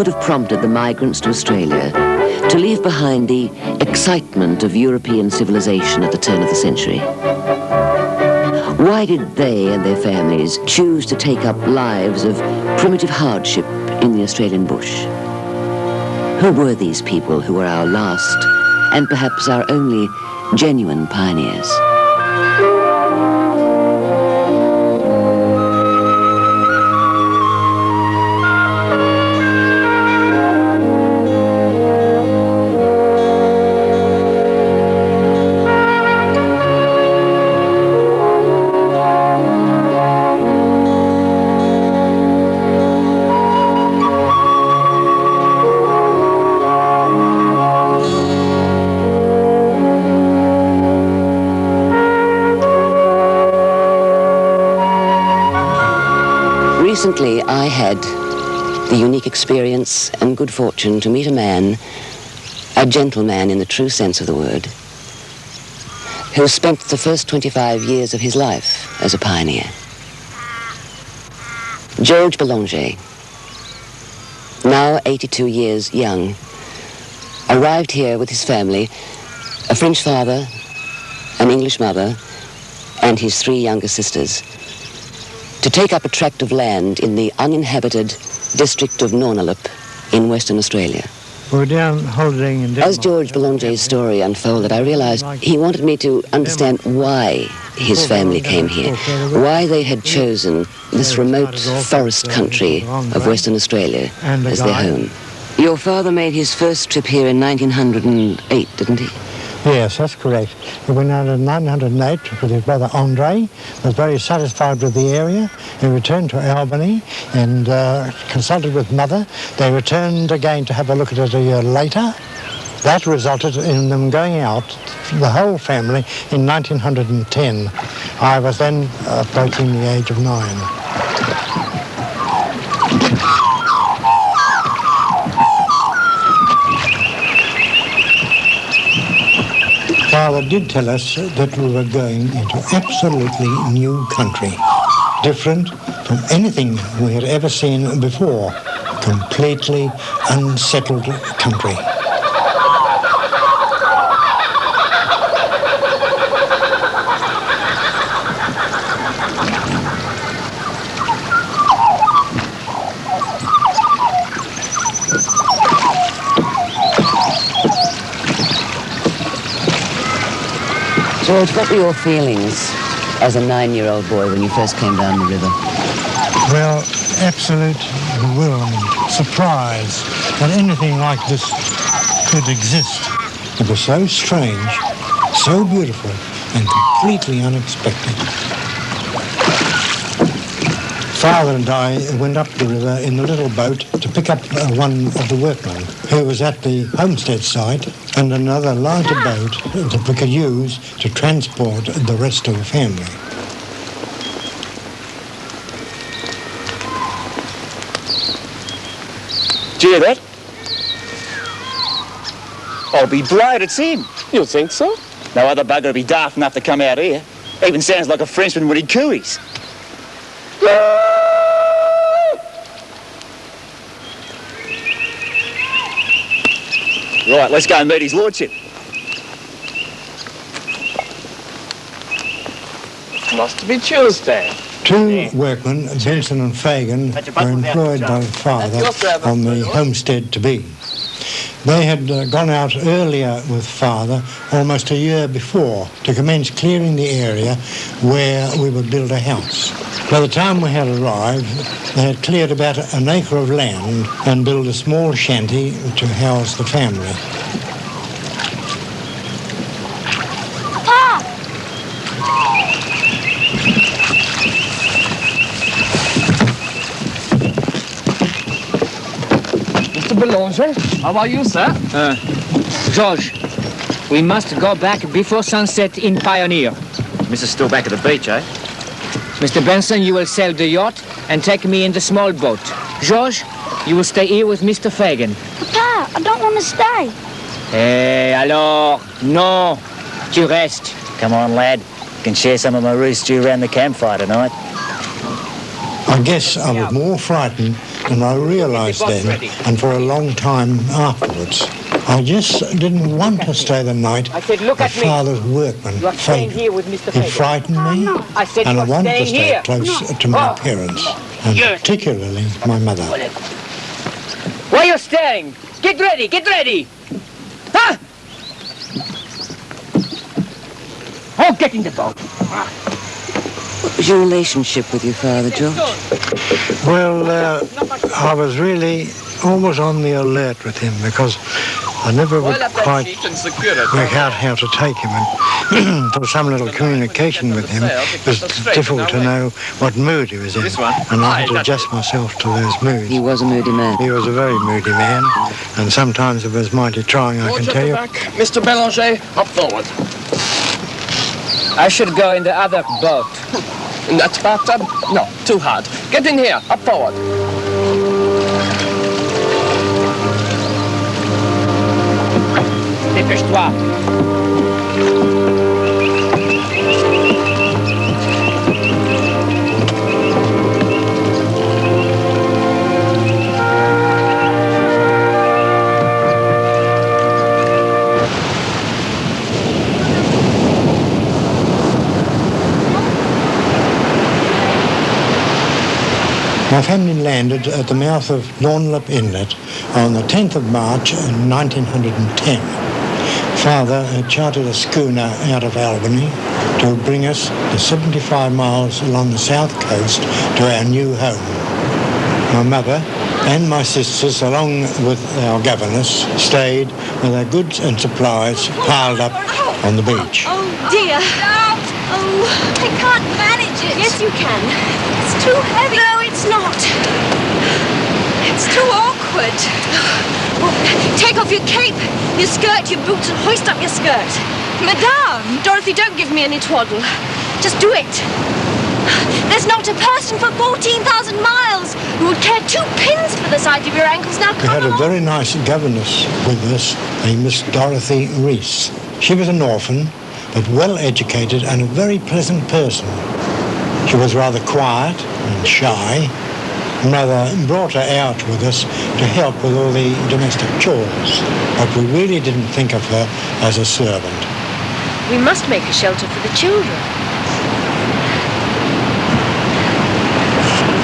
could have prompted the migrants to Australia to leave behind the excitement of European civilization at the turn of the century? Why did they and their families choose to take up lives of primitive hardship in the Australian bush? Who were these people who were our last and perhaps our only genuine pioneers? Recently, I had the unique experience and good fortune to meet a man, a gentleman in the true sense of the word, who spent the first 25 years of his life as a pioneer. George Bellanger, now 82 years young, arrived here with his family, a French father, an English mother, and his 3 younger sisters, to take up a tract of land in the uninhabited district of Nornalup in Western Australia. We're down holidaying in Denmark. As George Belanger's story unfolded, I realized he wanted me to understand why his family came here, why they had chosen this remote forest country of Western Australia as their home. Your father made his first trip here in 1908, didn't he? Yes, that's correct. He went out in 1908 with his brother Andre, was very satisfied with the area. He returned to Albany and consulted with Mother. They returned again to have a look at it a year later. That resulted in them going out, the whole family, in 1910. I was then approaching the age of 9. Father did tell us that we were going into absolutely new country, different from anything we had ever seen before, completely unsettled country. George, what were your feelings as a 9-year-old boy when you first came down the river? Well, absolute bewilderment, surprise that anything like this could exist. It was so strange, so beautiful, and completely unexpected. Father and I went up the river in the little boat to pick up one of the workmen who was at the homestead site, and another lighter boat that we could use to transport the rest of the family. Do you hear that? I'll be blowed, it's him. You think so? No other bugger would be daft enough to come out here. Even sounds like a Frenchman when he cooeys. Right, let's go and meet his lordship. Must be Tuesday. 2 workmen, Benson and Fagan, were employed by Father on the homestead-to-be. They had gone out earlier with Father, almost a year before, to commence clearing the area where we would build a house. By the time we had arrived, they had cleared about an acre of land and built a small shanty to house the family. Mr. Bellanger, how are you, sir? George, we must go back before sunset in Pioneer. Mrs. still back at the beach, eh? Mr. Benson, you will sail the yacht and take me in the small boat. George, you will stay here with Mr. Fagan. Papa, I don't want to stay. Eh, alors, non, tu restes. Come on, lad. You can share some of my roast stew around the campfire tonight. I guess I was more frightened And I realised then, and for a long time afterwards, I just didn't want to stay the night with Father's workman, Fagan. He frightened me, and I wanted to stay close to my parents, and particularly my mother. Where are you staying? Get ready, get ready! Huh? Oh, get in the boat. What was your relationship with your father, George? Well, I was really always on the alert with him because I never would quite work out how to take him. And for some little communication with him, it was difficult to know what mood he was in. And I had to adjust myself to those moods. He was a moody man. He was a very moody man, and sometimes it was mighty trying, I can tell you. Mr. Bellanger, up forward. I should go in the other boat. In that bathtub? No, too hard. Get in here, up forward. Dépêche-toi. My family landed at the mouth of Nornalup Inlet on the 10th of March in 1910. Father had chartered a schooner out of Albany to bring us the 75 miles along the south coast to our new home. My mother and my sisters, along with our governess, stayed with our goods and supplies piled up on the beach. Oh, dear. Oh, I can't manage it. Yes, you can. It's too heavy. No, it's not. It's too awkward. Well, take off your cape, your skirt, your boots, and hoist up your skirt. Madame! Dorothy, don't give me any twaddle. Just do it. There's not a person for 14,000 miles who would care 2 pins for the sight of your ankles. Now, We had a very nice governess with us, a Miss Dorothy Reese. She was an orphan, but well educated and a very pleasant person. She was rather quiet and shy. Mother brought her out with us to help with all the domestic chores, but we really didn't think of her as a servant. we must make a shelter for the children.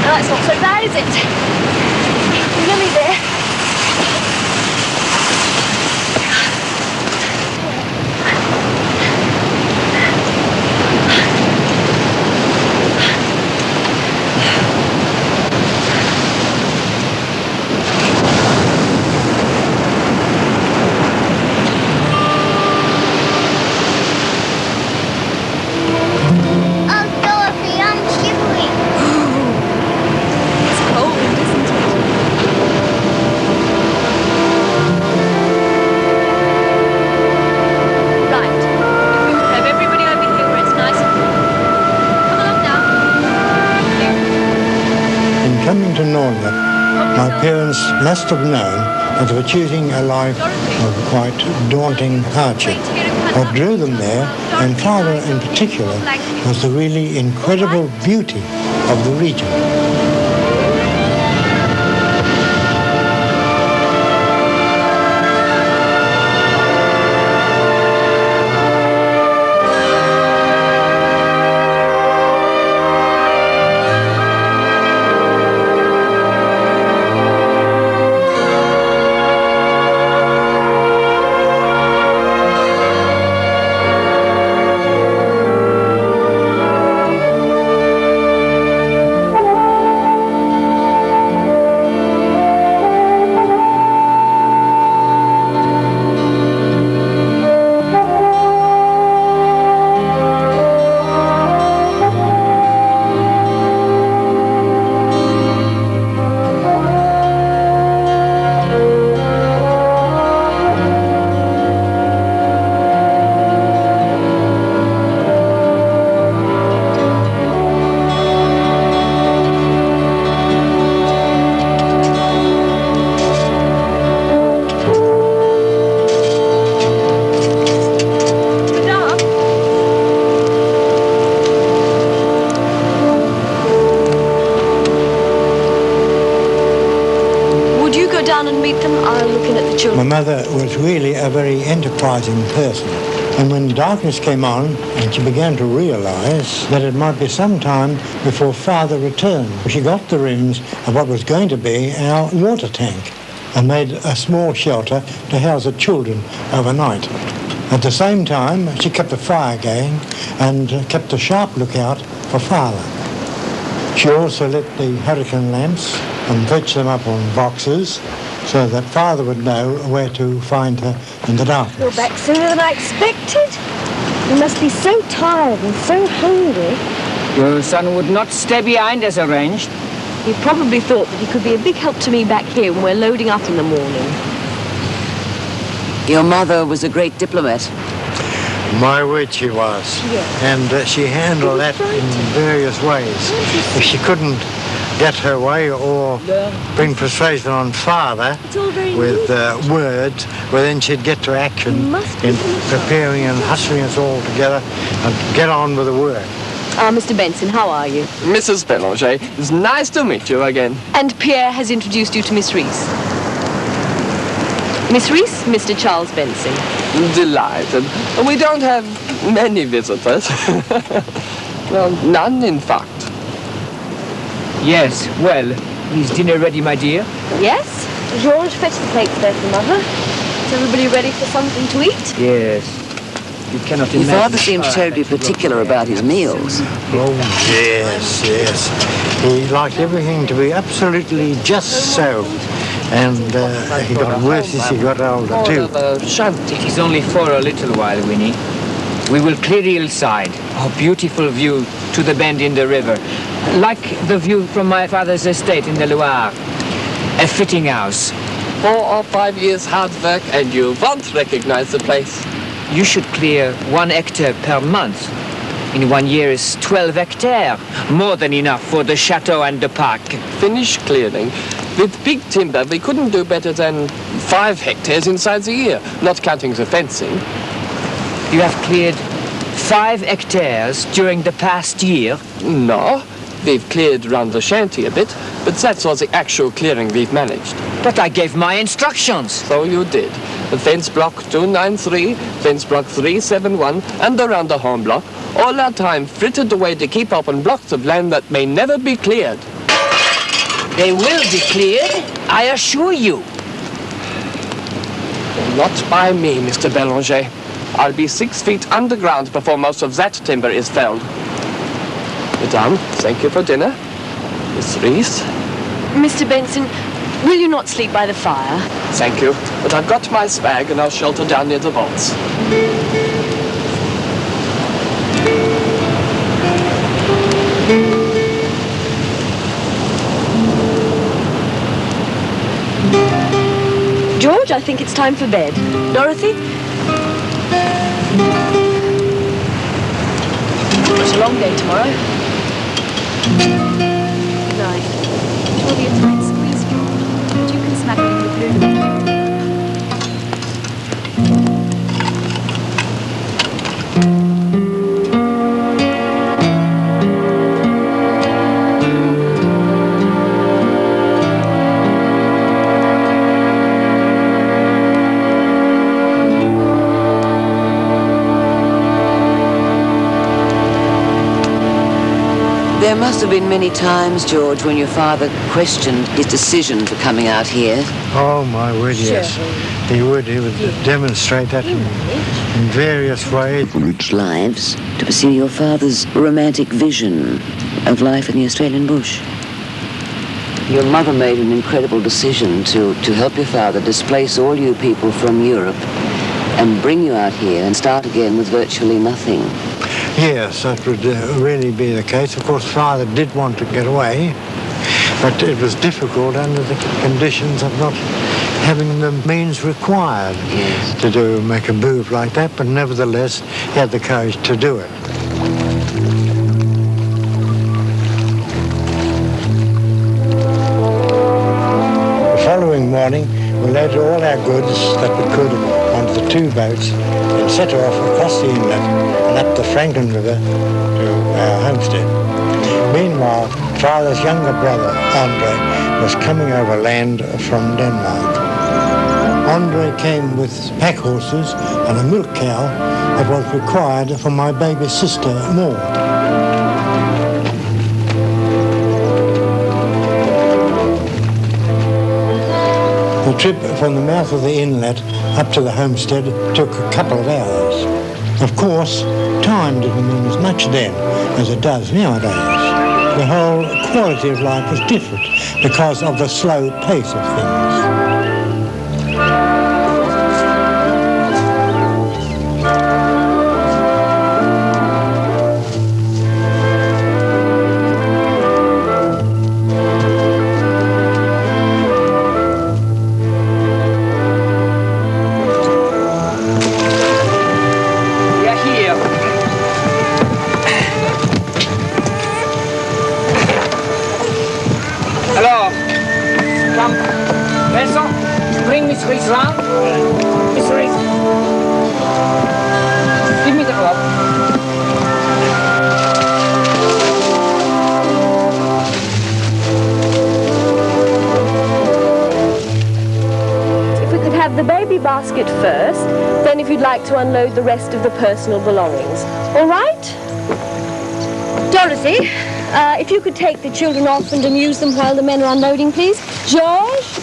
Oh, that's not so bad, is it? Nearly there. My parents must have known that they were choosing a life of quite daunting hardship. What drew them there, and Father in particular, was the really incredible beauty of the region. children. My mother was really a very enterprising person. And when darkness came on and she began to realise that it might be some time before Father returned, she got the rims of what was going to be our water tank and made a small shelter to house the children overnight. At the same time, she kept the fire going and kept a sharp lookout for Father. She also lit the hurricane lamps and perched them up on boxes so that Father would know where to find her in the darkness. You're back sooner than I expected. You must be so tired and so hungry. Your son would not stay behind as arranged. He probably thought that he could be a big help to me back here when we're loading up in the morning. Your mother was a great diplomat. My word, she was. Yes. And she handled that in various ways. If she couldn't get her way or bring persuasion on Father with words, well, then she'd get to action in preparing and hustling us all together and get on with the work. Mr. Benson, how are you? Mrs. Bellanger, it's nice to meet you again. And Pierre has introduced you to Miss Reese. Miss Reese, Mr. Charles Benson. Delighted. We don't have many visitors. Well, none, in fact. Yes, well, is dinner ready, my dear? Yes? George, fetch the plates there for Mother. Is everybody ready for something to eat? Yes. You cannot Your imagine. father seemed terribly particular about his meals. Oh, yes, yes. He liked everything to be absolutely just so. And he got worse as he got older, too. It is only for a little while, Winnie. We will clear the hillside. A beautiful view to the bend in the river. Like the view from my father's estate in the Loire. A fitting house. 4 or 5 years hard work and you won't recognize the place. You should clear 1 hectare per month. In 1 year is 12 hectares. More than enough for the chateau and the park. Finish clearing. With big timber, we couldn't do better than 5 hectares inside the year, not counting the fencing. You have cleared 5 hectares during the past year? No, we've cleared round the shanty a bit, but that's all the actual clearing we've managed. But I gave my instructions. So you did. The fence block 293, fence block 371, and around the home block, all our time frittered away to keep open blocks of land that may never be cleared. They will be cleared, I assure you. Not by me, Mr. Bellanger. I'll be 6 feet underground before most of that timber is felled. Madame, thank you for dinner. Miss Reese. Mr. Benson, will you not sleep by the fire? Thank you, but I've got my spag and I'll shelter down near the vaults. George, I think it's time for bed. Dorothy? It's a long day tomorrow. Good night. It will be a tight squeeze, George, but you can smack it in the blue. There must have been many times, George, when your father questioned his decision for coming out here. Oh, my word, yes. He would demonstrate that in various ways. Rich lives to pursue your father's romantic vision of life in the Australian bush. Your mother made an incredible decision to help your father displace all you people from Europe and bring you out here and start again with virtually nothing. Yes, that would really be the case. Of course, Father did want to get away, but it was difficult under the conditions of not having the means required to make a move like that, but nevertheless, he had the courage to do it. The following morning, we loaded all our goods that we could onto the 2 boats and set off across the inlet and up the Franklin River to our homestead. Meanwhile, Father's younger brother, Andre, was coming overland from Denmark. Andre came with pack horses and a milk cow that was required for my baby sister, Maud. The trip from the mouth of the inlet up to the homestead took a couple of hours. Of course, time didn't mean as much then as it does nowadays. The whole quality of life was different because of the slow pace of things. Basket first, then if you'd like to unload the rest of the personal belongings. All right? Dorothy, if you could take the children off and amuse them while the men are unloading, please. George,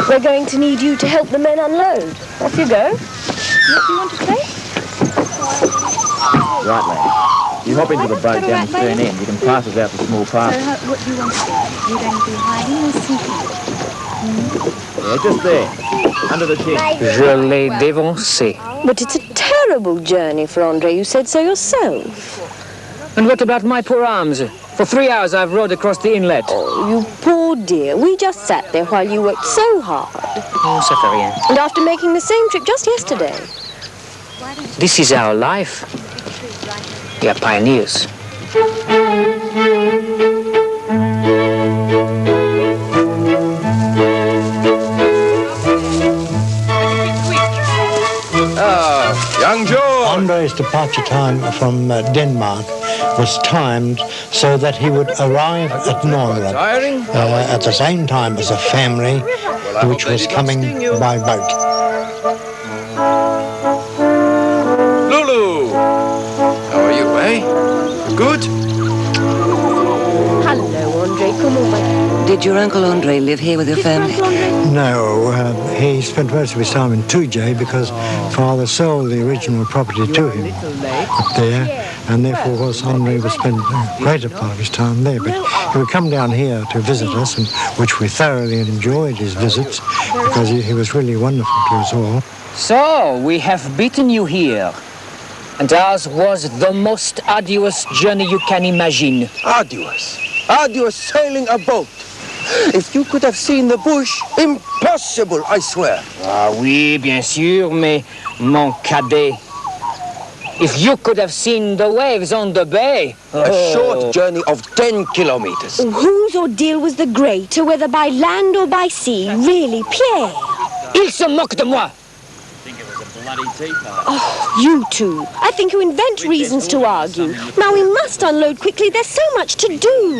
we're going to need you to help the men unload. Off you go. What do you want to say? Right, lad. You hop into the boat down the stern end. You can pass us out the small parcel. So what do you want to do? You're going to be hiding or seeking? Yeah, just there. Under the chin. Je l'ai dévancé. But it's a terrible journey for Andre. You said so yourself. And what about my poor arms? For 3 hours I've rowed across the inlet. Oh, you poor dear. We just sat there while you worked so hard. Oh, ça fait rien. And after making the same trip just yesterday. This is our life. We are pioneers. Young George! Andre's departure time from Denmark was timed so that he would arrive at Nornalup at the same time as a family which was coming by boat. Lulu! How are you, eh? Good? Hello, Andre. Come on, Did your Uncle Andre live here with your family? No, he spent most of his time in Tujay because Father sold the original property to him up there, and therefore Andre would spend the greater part of his time there. But he would come down here to visit us, and which we thoroughly enjoyed his visits because he was really wonderful to us all. So, we have beaten you here. And ours was the most arduous journey you can imagine. Arduous. Arduous sailing a boat. If you could have seen the bush, impossible, I swear. Ah oui, bien sûr, mais mon cadet. If you could have seen the waves on the bay. A short journey of 10 kilometers. Whose ordeal was the greater, whether by land or by sea? Really, Pierre? Il se moque de moi. Oh, you two. I think you invent reasons to argue. Now we must unload quickly. There's so much to do.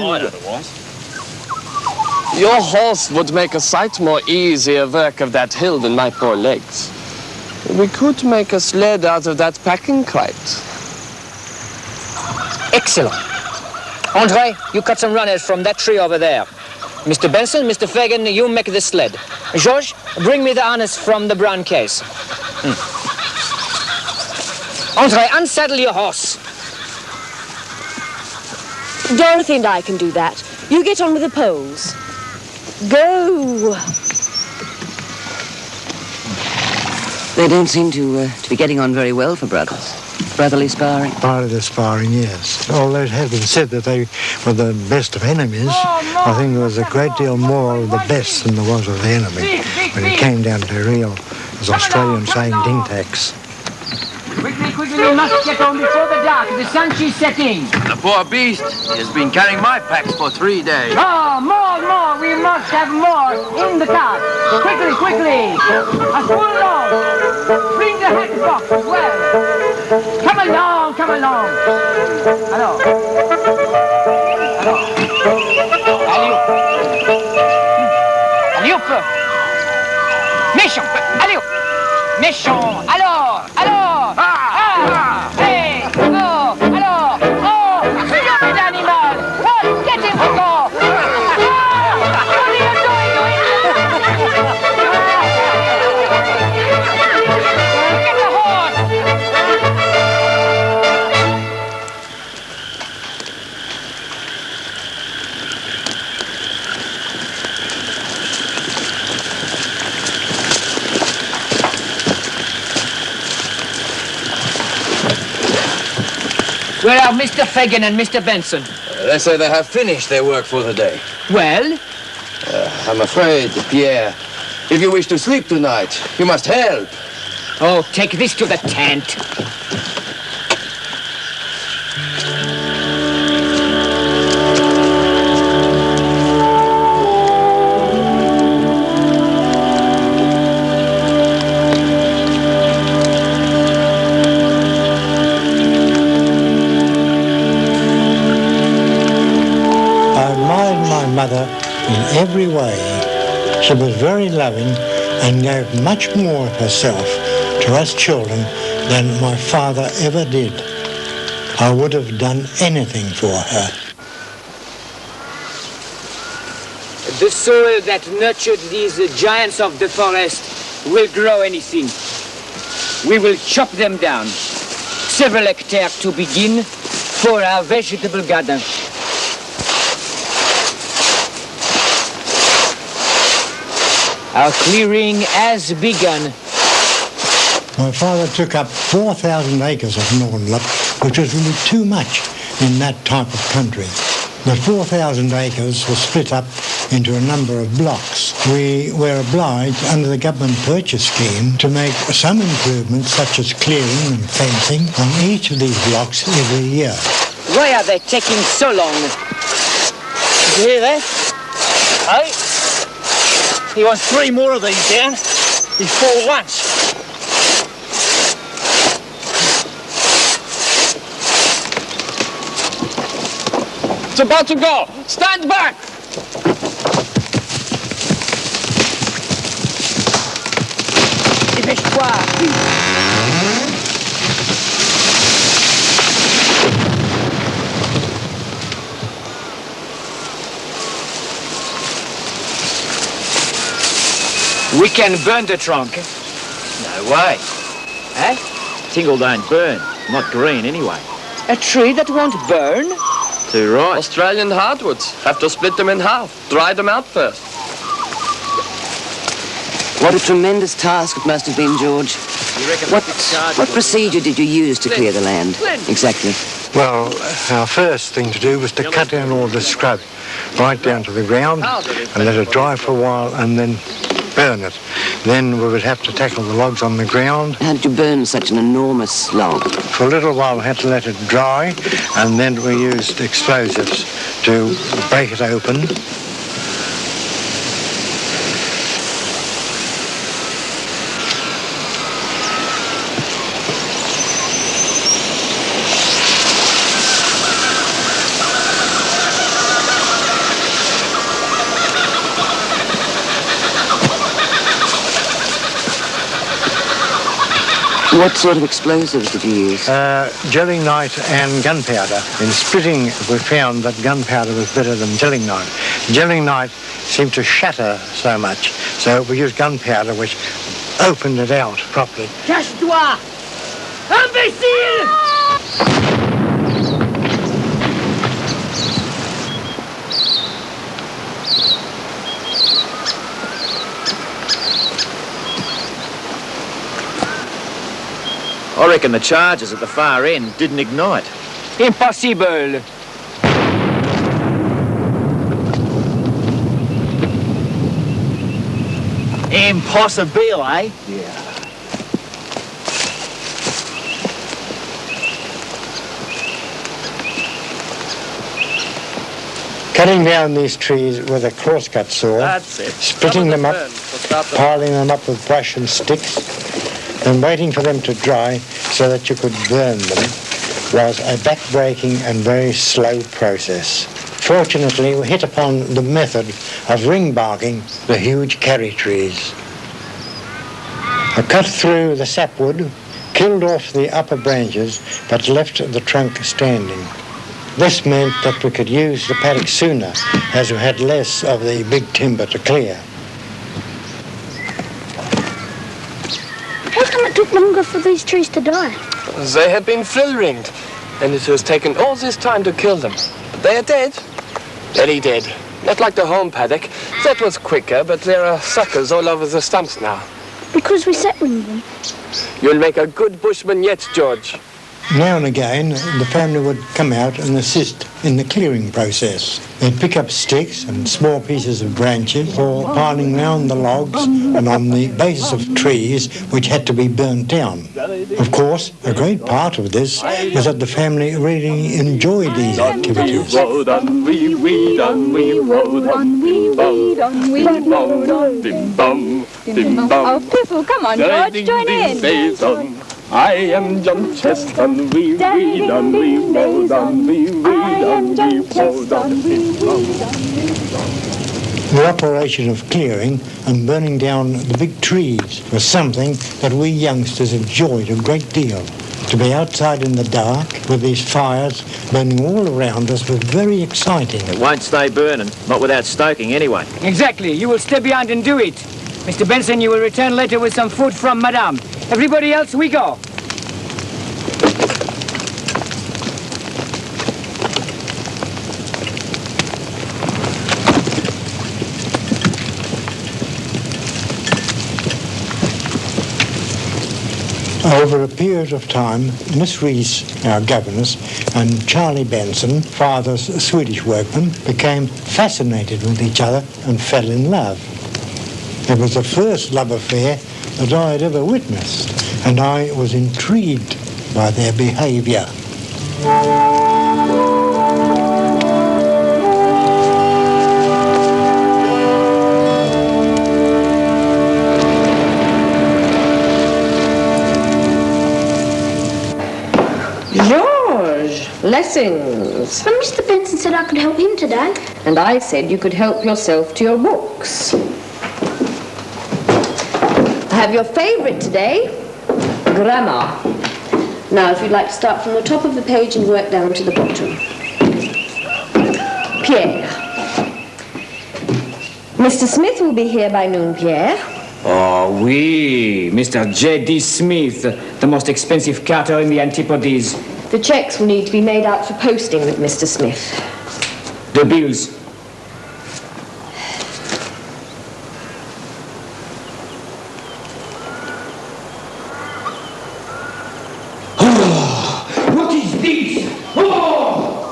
Your horse would make a sight more easier work of that hill than my poor legs. We could make a sled out of that packing crate. Excellent. Andre, you cut some runners from that tree over there. Mr. Benson, Mr. Fagan, you make the sled. George, bring me the harness from the brown case. Andre, unsaddle your horse. Dorothy and I can do that. You get on with the poles. Go! They don't seem to be getting on very well for brothers. Brotherly sparring? Brotherly sparring, yes. Although it has been said that they were the best of enemies, I think there was a great deal more of the best than there was of the enemy when it came down to real, as Australians saying, ding-tacks. Quickly, we must get on before the dark. The sun is setting. The poor beast has been carrying my packs for 3 days. More. We must have more in the cart. Quickly. A full load. Bring the hat box as well. Come along. Hello. Allez. Méchant. Allez. Méchant. Alors. Hey. Oh. Alors. Oh. Stupid animal. Oh, get him to go. What are you doing? Get the horse. Where are Mr. Fagan and Mr. Benson? They say they have finished their work for the day. Well? I'm afraid, Pierre, if you wish to sleep tonight, you must help. Oh, take this to the tent. Mother in every way. She was very loving and gave much more of herself to us children than my father ever did. I would have done anything for her. The soil that nurtured these giants of the forest will grow anything. We will chop them down. Several hectares to begin for our vegetable garden. Our clearing has begun. My father took up 4,000 acres of Nornalup, which was really too much in that type of country. The 4,000 acres was split up into a number of blocks. We were obliged, under the government purchase scheme, to make some improvements, such as clearing and fencing, on each of these blocks every year. Why are they taking so long? Did you hear that? Hey? He wants 3 more of these down before lunch. It's about to go. Stand back! Dépêche-toi! We can burn the trunk. No way. Eh? Tingle don't burn. Not green anyway. A tree that won't burn? Too right. Australian hardwoods. Have to split them in half. Dry them out first. What a tremendous task it must have been, George. What procedure did you use to clear the land? Exactly. Well, our first thing to do was to cut down all the scrub right down to the ground and let it dry for a while and then burn it. Then we would have to tackle the logs on the ground. How did you burn such an enormous log? For a little while we had to let it dry, and then we used explosives to break it open. What sort of explosives did you use? Gelignite and gunpowder. In splitting, we found that gunpowder was better than gelignite. Gelignite seemed to shatter so much, so we used gunpowder, which opened it out properly. Cache-toi! Imbécile! I reckon the charges at the far end didn't ignite. Impossible! Impossible, eh? Yeah. Cutting down these trees with a crosscut saw, That's it. splitting them up, piling them up with brush and sticks, and waiting for them to dry so that you could burn them was a back-breaking and very slow process. Fortunately, we hit upon the method of ring barking the huge carry trees. I cut through the sapwood, killed off the upper branches, but left the trunk standing. This meant that we could use the paddock sooner, as we had less of the big timber to clear. How come it took longer for these trees to die? They had been frill-ringed, and it has taken all this time to kill them. But they are dead. Very dead. Not like the home paddock. That was quicker, but there are suckers all over the stumps now. Because we set-ringed them. You'll make a good bushman yet, George. Now and again, the family would come out and assist in the clearing process. They'd pick up sticks and small pieces of branches for piling round the logs and on the bases of trees which had to be burnt down. Of course, a great part of this was that the family really enjoyed these activities. Oh, Piffle, come on, George, join in. I am John Cheston, we read on, we rode on, we read on, we rode on, we rode on. The operation of clearing and burning down the big trees was something that we youngsters enjoyed a great deal. To be outside in the dark with these fires burning all around us was very exciting. It won't stay burning, not without stoking anyway. Exactly. You will stay behind and do it. Mr. Benson, you will return later with some food from Madame. Everybody else, we go. Over a period of time, Miss Reese, our governess, and Charlie Benson, father's Swedish workman, became fascinated with each other and fell in love. It was the first love affair that I had ever witnessed, and I was intrigued by their behaviour. George, lessons. But Mr. Benson said I could help him today. And I said you could help yourself to your books. I have your favourite today, grammar. Now, if you'd like to start from the top of the page and work down to the bottom. Pierre. Mr. Smith will be here by noon, Pierre. Oh, oui, Mr. J.D. Smith, the most expensive carter in the Antipodes. The cheques will need to be made out for posting with Mr. Smith. The bills. What is this? Oh!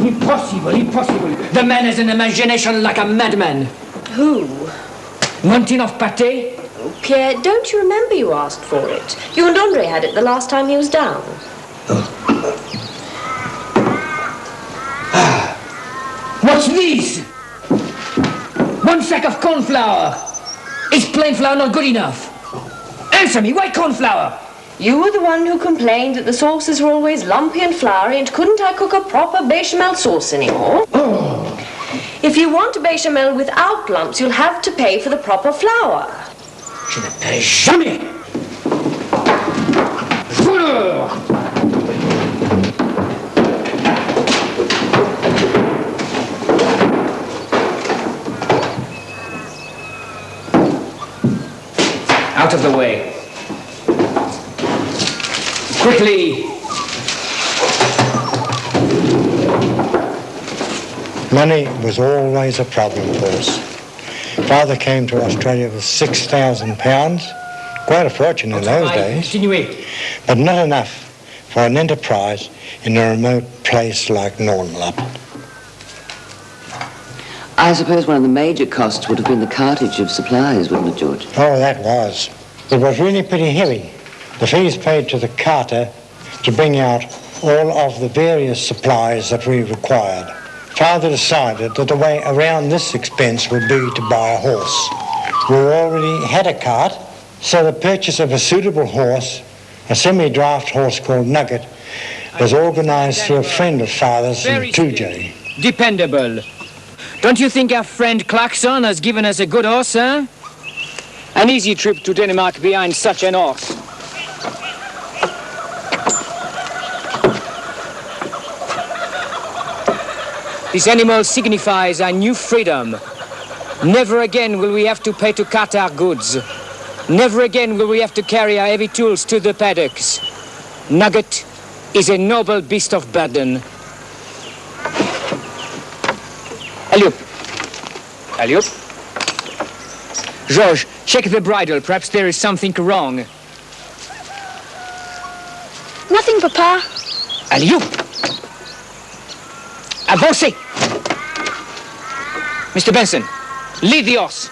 Impossible, impossible. The man has an imagination like a madman. Who? One tin of pâté? Oh, Pierre, don't you remember you asked for it? You and Andre had it the last time he was down. What's this? One sack of corn flour. Is plain flour not good enough? Answer me, why corn flour? You were the one who complained that the sauces were always lumpy and floury, and couldn't I cook a proper bechamel sauce anymore? Oh. If you want a bechamel without lumps, you'll have to pay for the proper flour. Je ne paierai jamais. Out of the way. Quickly. Money was always a problem for us. Father came to Australia with £6,000, quite a fortune in those days, but not enough for an enterprise in a remote place like Nornalup. I suppose one of the major costs would have been the cartage of supplies, wouldn't it, George? Oh, that was. It was really pretty heavy. The fees paid to the carter to bring out all of the various supplies that we required. Father decided that the way around this expense would be to buy a horse. We already had a cart, so the purchase of a suitable horse, a semi-draft horse called Nugget, was organised through a friend of Father's in Tujay. Dependable. Don't you think our friend Clarkson has given us a good horse, huh? An easy trip to Denmark behind such an horse. This animal signifies our new freedom. Never again will we have to pay to cart our goods. Never again will we have to carry our heavy tools to the paddocks. Nugget is a noble beast of burden. Alley-up. Alley-up. George, check the bridle. Perhaps there is something wrong. Nothing, Papa. Alley-up. Avancez. Mr. Benson, lead the horse.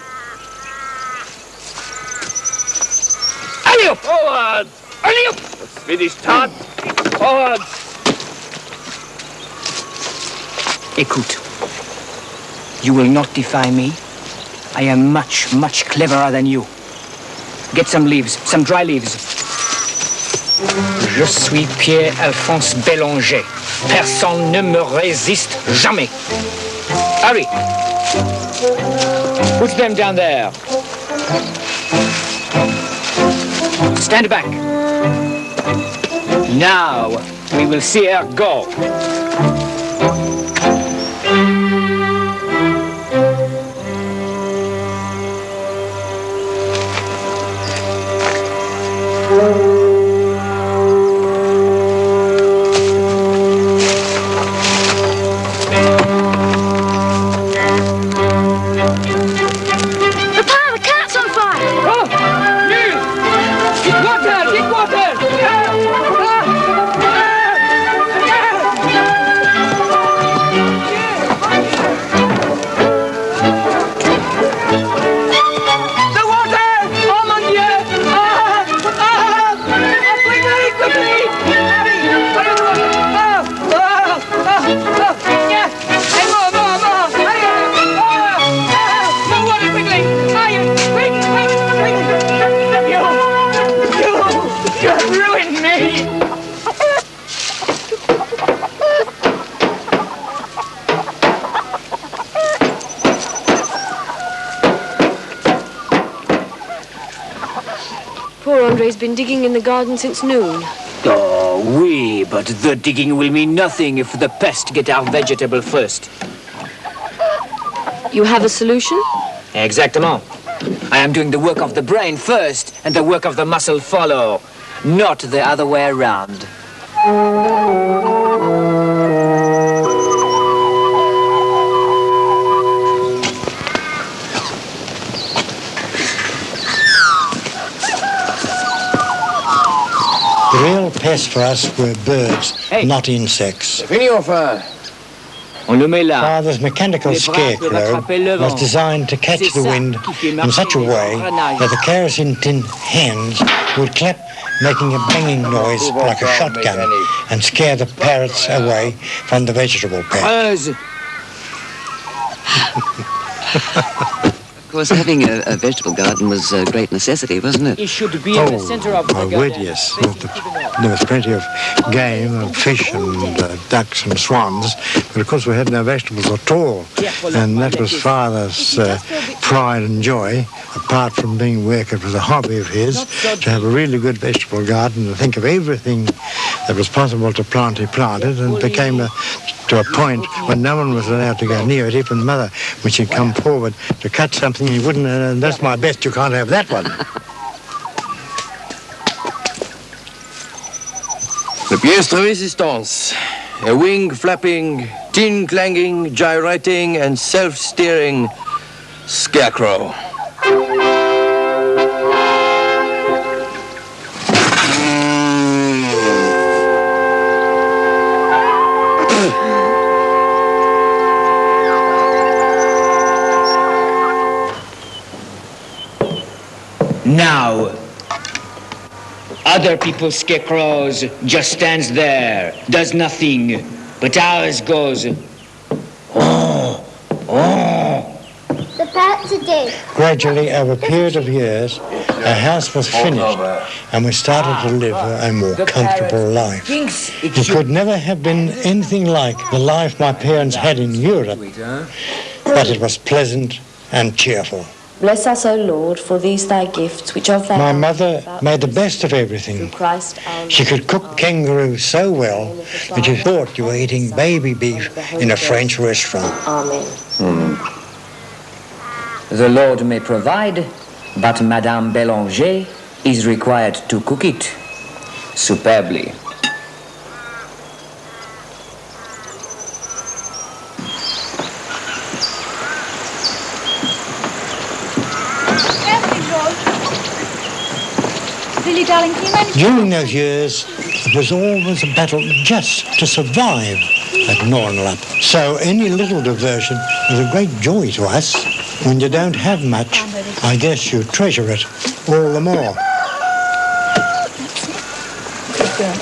Alley-up. Forward. Alley-up. Let's finish, Todd. Forward. Écoute. You will not defy me. I am much, much cleverer than you. Get some leaves, some dry leaves. Je suis Pierre Alphonse Bellanger. Personne ne me résiste jamais. Hurry. Put them down there. Stand back. Now we will see her go. Andre's been digging in the garden since noon. Oh, oui, but the digging will mean nothing if the pest get our vegetable first. You have a solution? Exactement. I am doing the work of the brain first, and the work of the muscle follow, not the other way around. The real pest for us were birds, not insects. On le met là. Father's mechanical scarecrow was designed to catch the wind in such a way that the kerosene tin hands would clap, making a banging noise like a shotgun, and scare the parrots away from the vegetable patch. Of course, having a vegetable garden was a great necessity, wasn't it? It should be in the center of the garden. Would, yes. There was plenty of game, and fish and ducks and swans, but of course we had no vegetables at all. And that was Father's pride and joy, apart from being work. It was a hobby of his to have a really good vegetable garden, to think of everything that was possible to plant, he planted, and it became to a point when no one was allowed to go near it. Even Mother, when she'd come forward to cut something, he wouldn't, and that's my best, you can't have that one. The pièce de résistance. A wing flapping, tin clanging, gyrating, and self-steering scarecrow. Now, other people's scarecrows just stands there, does nothing, but ours goes, oh, oh. The parrots are dead. Gradually, over a period of years, our house was finished and we started to live a more comfortable life. It could never have been anything like the life my parents had in Europe. but it was pleasant and cheerful. Bless us, O Lord, for these thy gifts, which of thy... My mother made the best of everything. Through Christ our She could cook kangaroo so well that you thought you were eating baby beef in a French restaurant. Amen. The Lord may provide, but Madame Bellanger is required to cook it superbly. Lily, darling, can you manage? During those years, it was always a battle just to survive at Nornalup. So any little diversion was a great joy to us. When you don't have much, I guess you treasure it all the more. Good girl.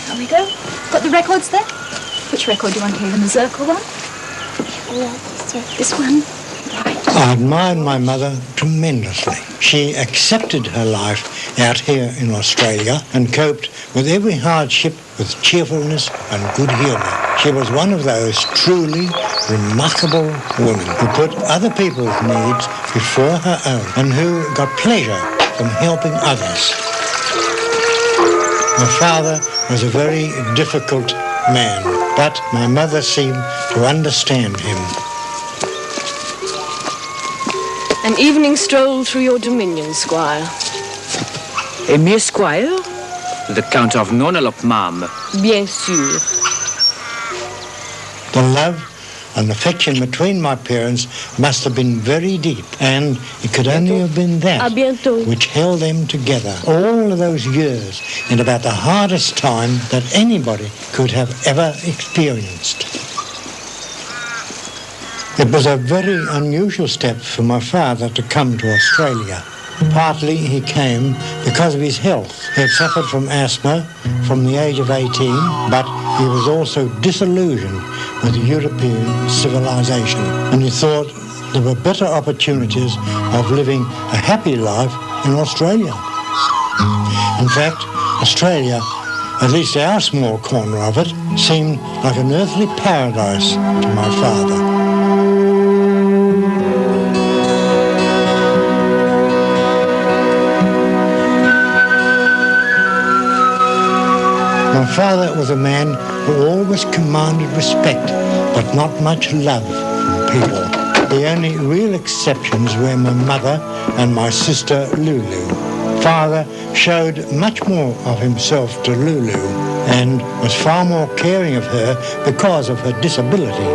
There we go. Got the records there? Which record do you want to hear? The circa one? This one? I admired my mother tremendously. She accepted her life out here in Australia and coped with every hardship with cheerfulness and good humour. She was one of those truly remarkable women who put other people's needs before her own and who got pleasure from helping others. My father was a very difficult man, but my mother seemed to understand him. An evening stroll through your dominions, Squire. A mere squire? The Count of Nornalup, ma'am. Bien sûr. The love and affection between my parents must have been very deep, and it could only have been that which held them together all of those years in about the hardest time that anybody could have ever experienced. It was a very unusual step for my father to come to Australia. Partly he came because of his health. He had suffered from asthma from the age of 18, but he was also disillusioned with European civilization, and he thought there were better opportunities of living a happy life in Australia. In fact, Australia, at least our small corner of it, seemed like an earthly paradise to my father. My father was a man who always commanded respect, but not much love from people. The only real exceptions were my mother and my sister Lulu. Father showed much more of himself to Lulu and was far more caring of her because of her disability.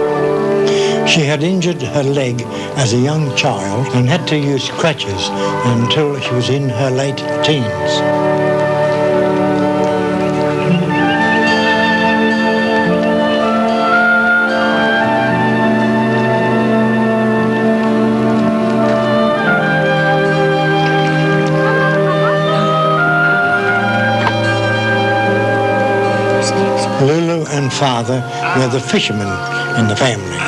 She had injured her leg as a young child and had to use crutches until she was in her late teens. Lulu and father were the fishermen in the family.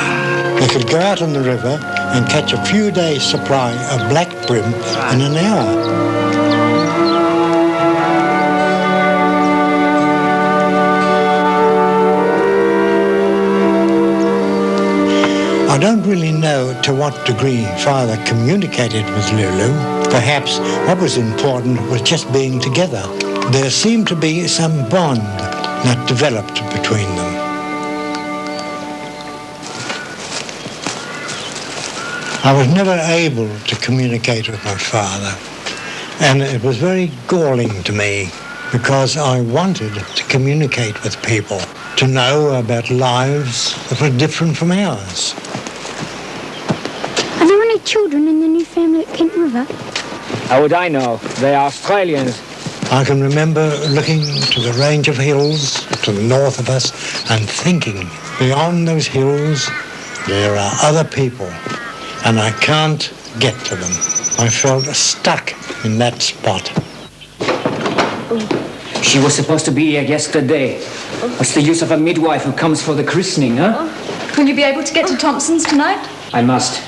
They could go out on the river and catch a few days' supply of black bream in an hour. I don't really know to what degree father communicated with Lulu. Perhaps what was important was just being together. There seemed to be some bond that developed between them. I was never able to communicate with my father, and it was very galling to me because I wanted to communicate with people, to know about lives that were different from ours. Are there any children in the new family at Kent River? How would I know? They are Australians. I can remember looking to the range of hills to the north of us and thinking, beyond those hills, there are other people, and I can't get to them. I felt stuck in that spot. She was supposed to be here yesterday. What's the use of a midwife who comes for the christening, huh? Will you be able to get to Thompson's tonight? I must.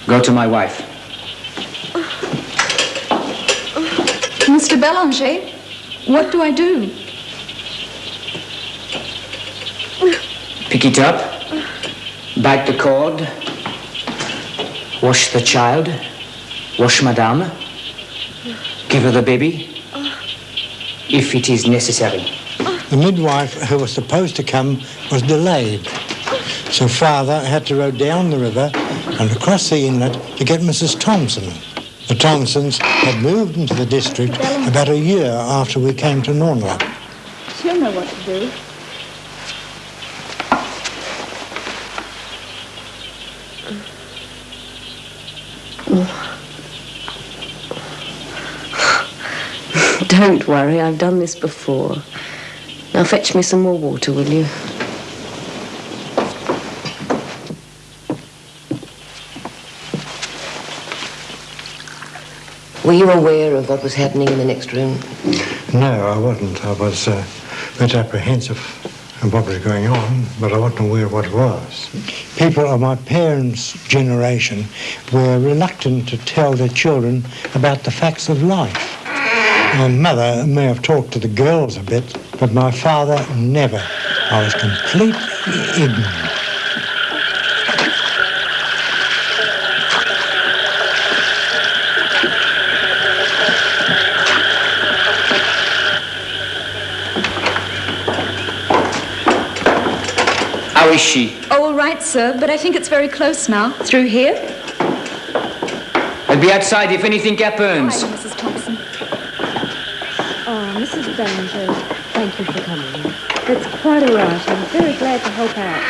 Go to my wife. Mr. Bellanger, what do I do? Pick it up, bite the cord, wash the child, wash Madame, give her the baby, if it is necessary. The midwife who was supposed to come was delayed, so Father had to row down the river and across the inlet to get Mrs. Thompson. The Thompsons had moved into the district about a year after we came to Nornalup. She'll know what to do. Don't worry, I've done this before. Now fetch me some more water, will you? Were you aware of what was happening in the next room? No, I wasn't. I was a bit apprehensive of what was going on, but I wasn't aware of what it was. People of my parents' generation were reluctant to tell their children about the facts of life. My mother may have talked to the girls a bit, but my father never. I was completely ignorant. How is she? Oh, all right, sir, but I think it's very close now. Through here? I'll be outside if anything happens. Hi, Mrs. Thompson. Oh, Mrs. Bellanger, thank you for coming. That's quite all right. I'm very glad to help out.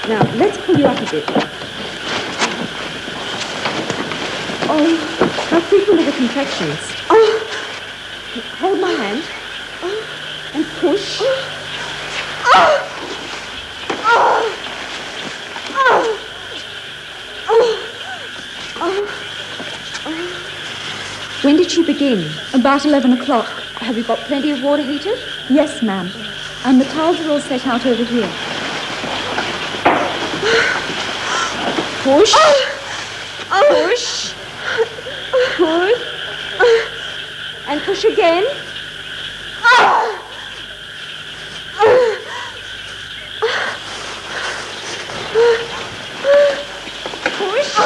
Now, let's pull you up a bit. Oh, how frequent are the contractions? Oh. Hold my hand. Oh. And push. Oh. Oh. When did she begin? About 11 o'clock. Have you got plenty of water heated? Yes, ma'am. And the towels are all set out over here. Push. Push. Push. And push again. Push.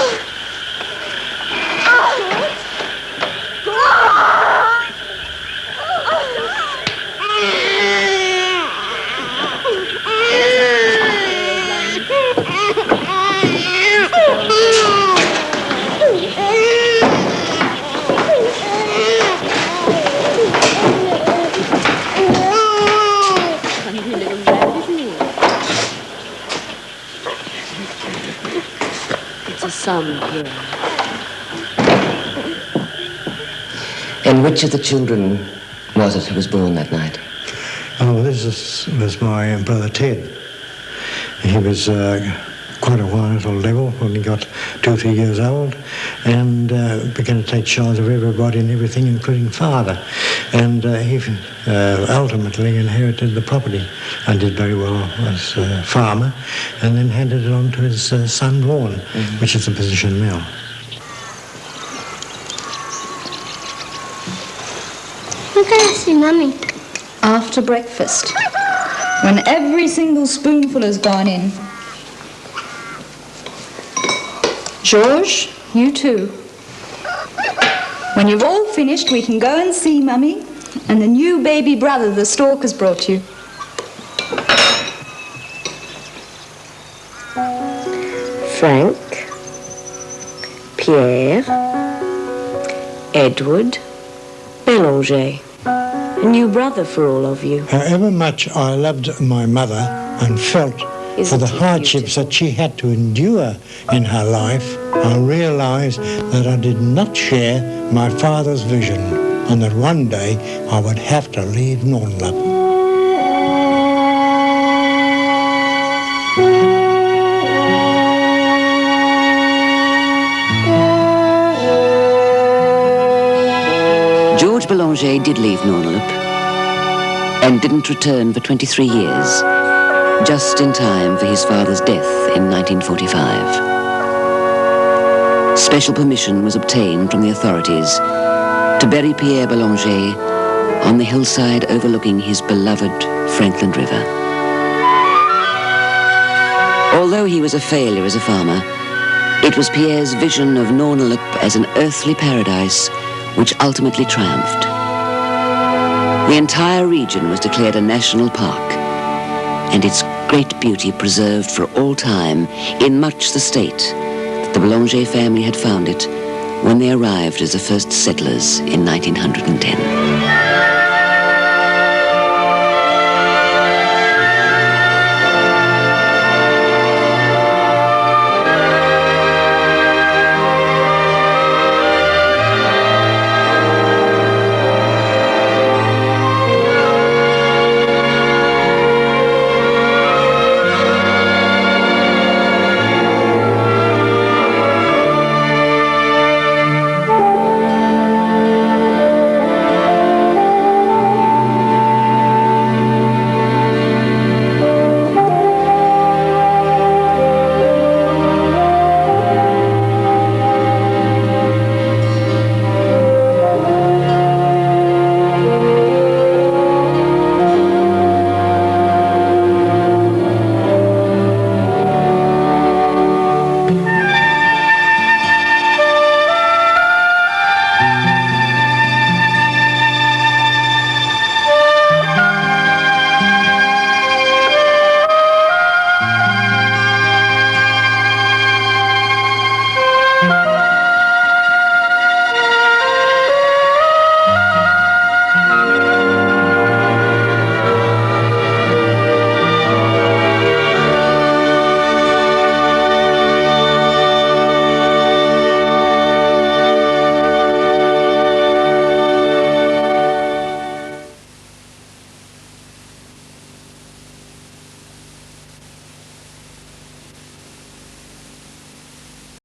Here. And which of the children was it who was born that night? Oh, this was my brother Ted. He was quite a while at a level when he got 2 or 3 years old, and began to take charge of everybody and everything, including Father. And he ultimately inherited the property and did very well as a farmer, and then handed it on to his son Vaughan, which is the position now. When can I see Mummy? After breakfast. When every single spoonful has gone in. George, you too. When you've all finished, we can go and see Mummy and the new baby brother the stork has brought you. Frank, Pierre, Edward, Bellanger. A new brother for all of you. However much I loved my mother and felt for the hardships that she had to endure in her life, I realized that I did not share my father's vision and that one day I would have to leave Nornalup. George Bellanger did leave Nornalup and didn't return for 23 years, just in time for his father's death in 1945. Special permission was obtained from the authorities to bury Pierre Bellanger on the hillside overlooking his beloved Franklin River. Although he was a failure as a farmer, it was Pierre's vision of Nornalup as an earthly paradise which ultimately triumphed. The entire region was declared a national park, and its great beauty preserved for all time in much the state that the Bellanger family had found it when they arrived as the first settlers in 1910.